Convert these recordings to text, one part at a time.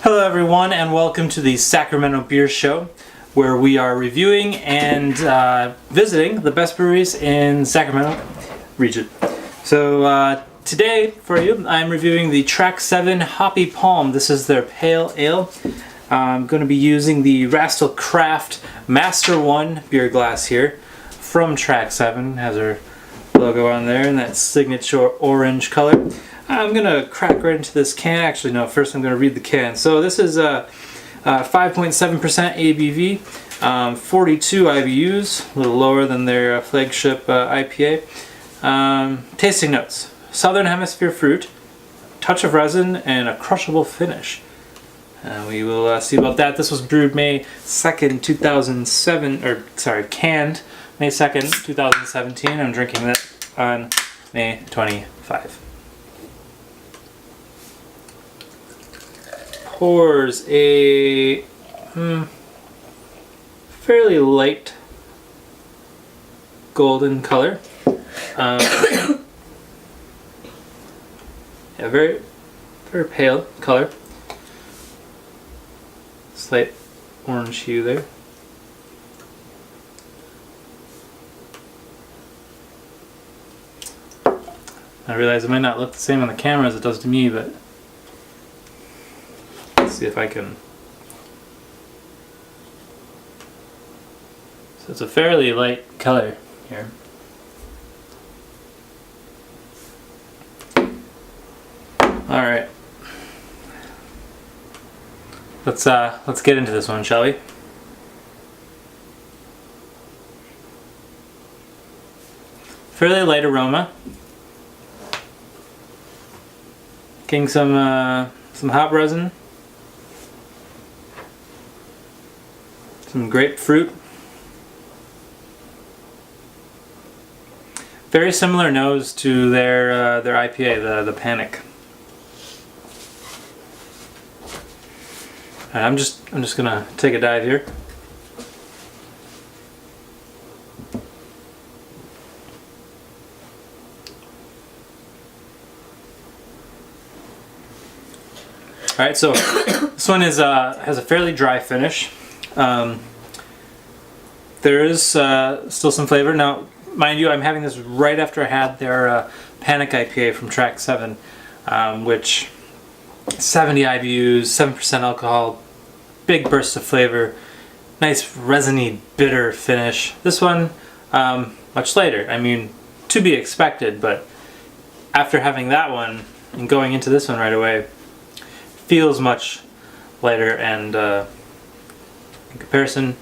Hello everyone and welcome to the Sacramento Beer Show, where we are reviewing and visiting the best breweries in Sacramento region. So today for you I'm reviewing the Track 7 Hoppy Palm. This is their pale ale. I'm going to be using the Rastal Craft Master 1 beer glass here from Track 7. It has our logo on there in that signature orange color. I'm going to crack right into this can. Actually, no, first I'm going to read the can. So this is a 5.7% ABV, 42 IBUs, a little lower than their flagship IPA. Tasting notes: Southern Hemisphere fruit, touch of resin, and a crushable finish. We will see about that. This was brewed May 2nd, 2007, or sorry, canned May 2nd, 2017. I'm drinking that on May 25. Pours a fairly light golden color. Yeah, very pale color. Slight orange hue there. I realize it might not look the same on the camera as it does to me, but let's see if I can. So it's a fairly light color here. All right. Let's get into this one, shall we? Fairly light aroma. Getting some hop resin, some grapefruit. Very similar nose to their IPA, the Panic. All right, I'm just gonna take a dive here. All right, so this one is has a fairly dry finish. There is still some flavor. Now, mind you, I'm having this right after I had their Panic IPA from Track 7, which 70 IBUs, 7% alcohol, big burst of flavor, nice resiny, bitter finish. This one, much lighter. I mean, to be expected, but after having that one and going into this one right away, feels much lighter and in comparison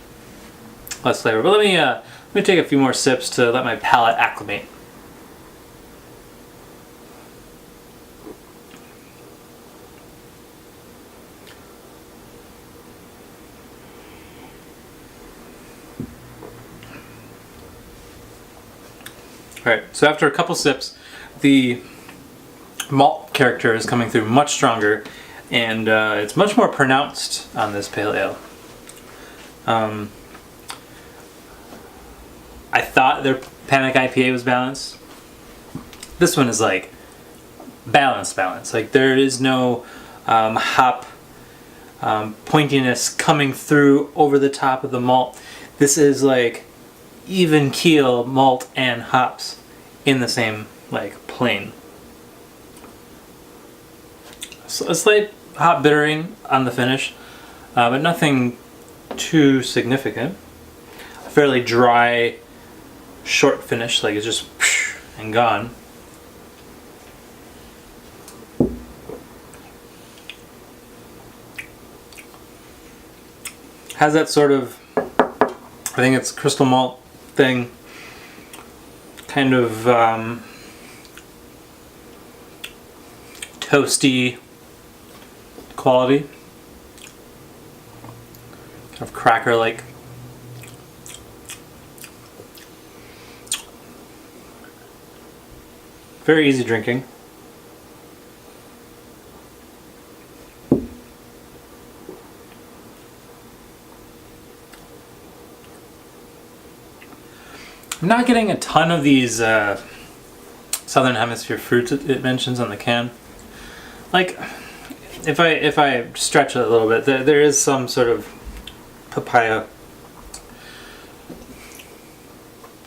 less flavor. But let me take a few more sips to let my palate acclimate. Alright, so after a couple sips, the malt character is coming through much stronger, and it's much more pronounced on this pale ale. I thought their Panic IPA was balanced. This one is like balanced. Like there is no hop pointiness coming through over the top of the malt. This is like even keel malt and hops in the same like plane. So a slight hop bittering on the finish, but nothing too significant. A fairly dry, short finish, like it's just and gone. Has that sort of, I think it's crystal malt thing, kind of toasty quality, kind of cracker-like. Very easy drinking. I'm not getting a ton of these Southern Hemisphere fruits it mentions on the can. Like, if I stretch it a little bit, there is some sort of papaya,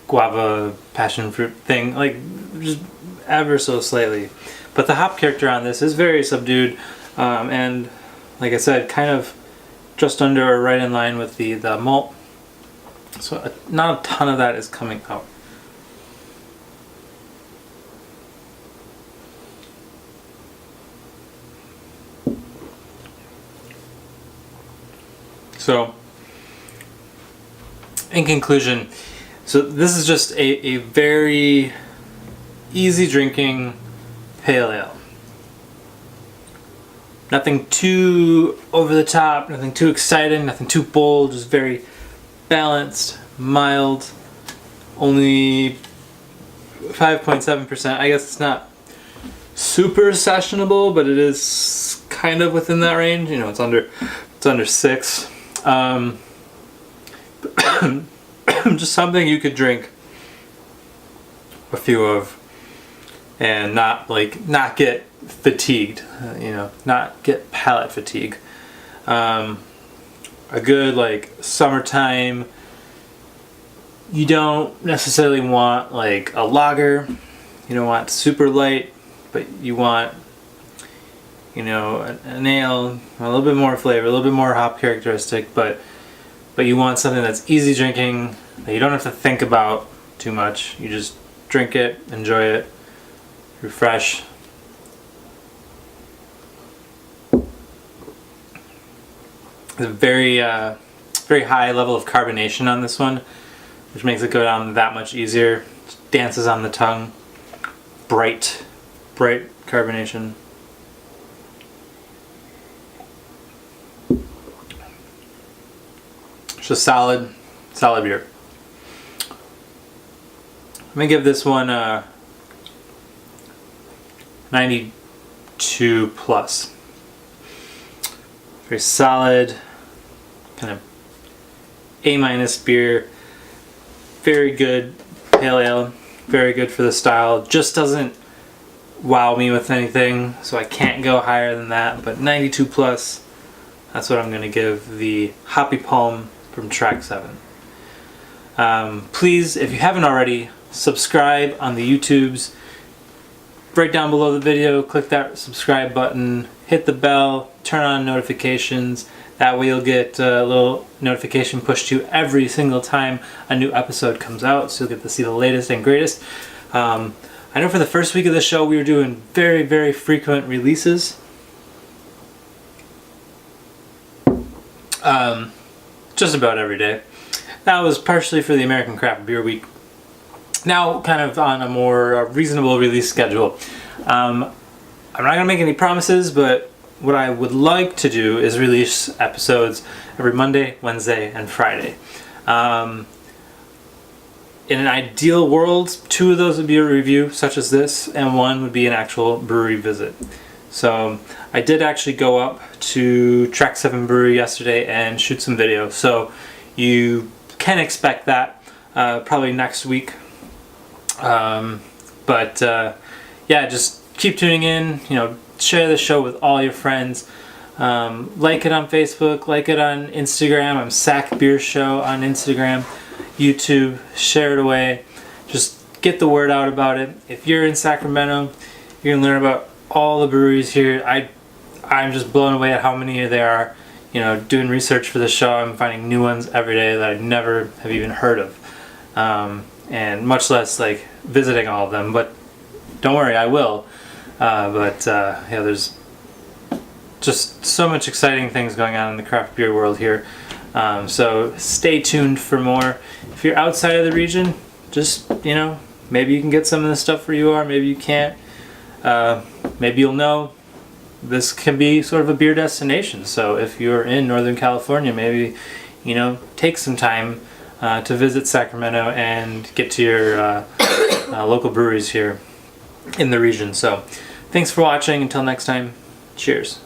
guava, passion fruit thing, like just ever so slightly. But the hop character on this is very subdued, and like I said, kind of just under or right in line with the malt. So not a ton of that is coming out. So, in conclusion, so this is just a very easy drinking pale ale. Nothing too over the top, nothing too exciting, nothing too bold, just very balanced, mild, only 5.7%. I guess it's not super sessionable, but it is kind of within that range. You know, it's under 6. Just something you could drink a few of and not get fatigued, not get palate fatigue. A good like summertime, you don't necessarily want like a lager, you don't want super light, but you want an ale, a little bit more flavor, a little bit more hop characteristic, but you want something that's easy drinking, that you don't have to think about too much. You just drink it, enjoy it, refresh. There's a very high level of carbonation on this one, which makes it go down that much easier. Just dances on the tongue. Bright carbonation. It's a solid beer. I'm gonna give this one 92 plus. Very solid, kind of A- beer. Very good pale ale. Very good for the style. Just doesn't wow me with anything, so I can't go higher than that. But 92 plus, that's what I'm gonna give the Hoppy Palm from Track 7. Please, if you haven't already, subscribe on the YouTubes. Right down below the video, click that subscribe button, hit the bell, turn on notifications. That way you'll get a little notification pushed to you every single time a new episode comes out, so you'll get to see the latest and greatest. I know for the first week of the show we were doing very, very frequent releases. Just about every day. That was partially for the American Craft Beer Week. Now kind of on a more reasonable release schedule. I'm not going to make any promises, but what I would like to do is release episodes every Monday, Wednesday, and Friday. In an ideal world, 2 of those would be a review, such as this, and 1 would be an actual brewery visit. So I did actually go up to Track 7 Brewery yesterday and shoot some video, so you can expect that probably next week. Yeah, just keep tuning in, share the show with all your friends. Like it on Facebook, like it on Instagram. I'm Sac Beer Show on Instagram, YouTube. Share it away. Just get the word out about it. If you're in Sacramento, you can learn about all the breweries here. I'm just blown away at how many there are. Doing research for the show, I'm finding new ones every day that I never have even heard of. And much less like visiting all of them, but don't worry, I will. There's just so much exciting things going on in the craft beer world here. So stay tuned for more. If you're outside of the region, just, maybe you can get some of this stuff where you are, maybe you can't. Maybe you'll know this can be sort of a beer destination. So if you're in Northern California, maybe, take some time to visit Sacramento and get to your local breweries here in the region. So thanks for watching. Until next time, cheers.